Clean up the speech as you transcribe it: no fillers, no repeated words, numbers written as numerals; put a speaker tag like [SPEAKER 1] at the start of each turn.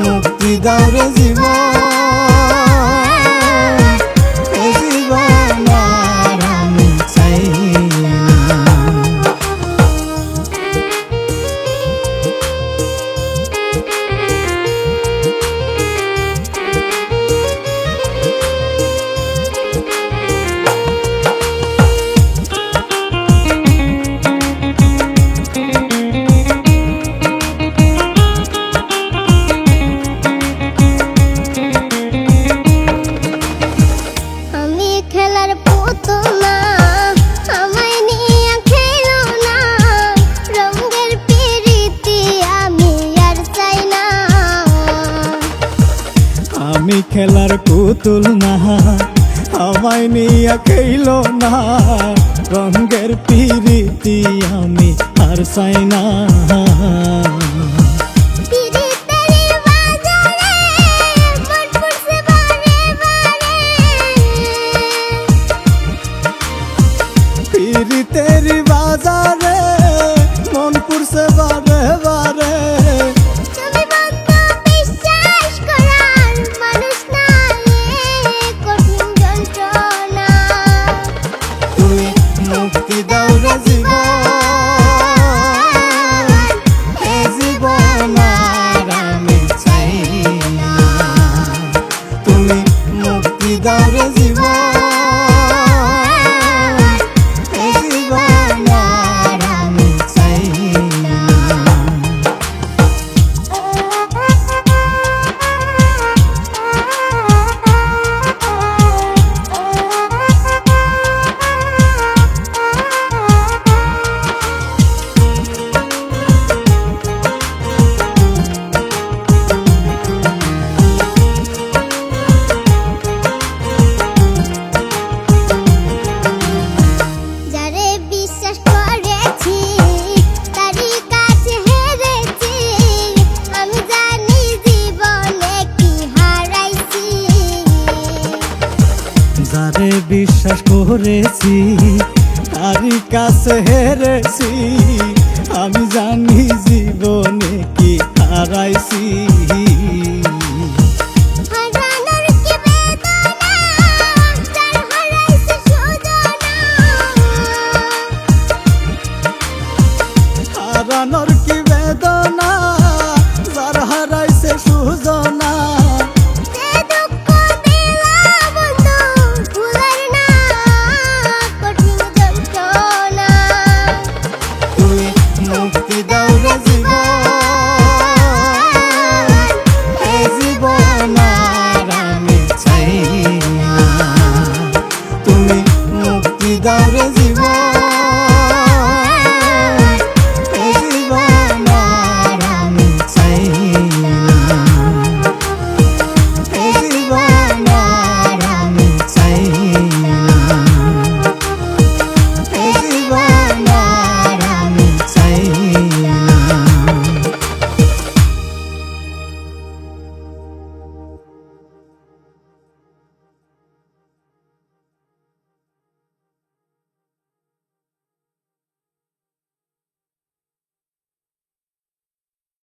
[SPEAKER 1] মুক্তি দাও রে জীবন, এ জীবন আর আমি চাই না। আমি খেলার পুতুল না, আমায় নিয়া খেলো না, রঙের পিরিতি আমি আর চাই না। পিরিতেরি বাজারে মন পুরছে বারে বারে, মুক্তি দাও রে জীবন, এ জীবন আর আমি চাই না। তুমি মুক্তি দাও রে জীবন, এ জীবন আর আমি চাই না। যারে বিশ্বাস করেছি তারই কাছে হেরেছি, আমি জানি জীবনে কি হারাইছি। হারানোর কি বেদনা, যার হারাইছে সুজনা।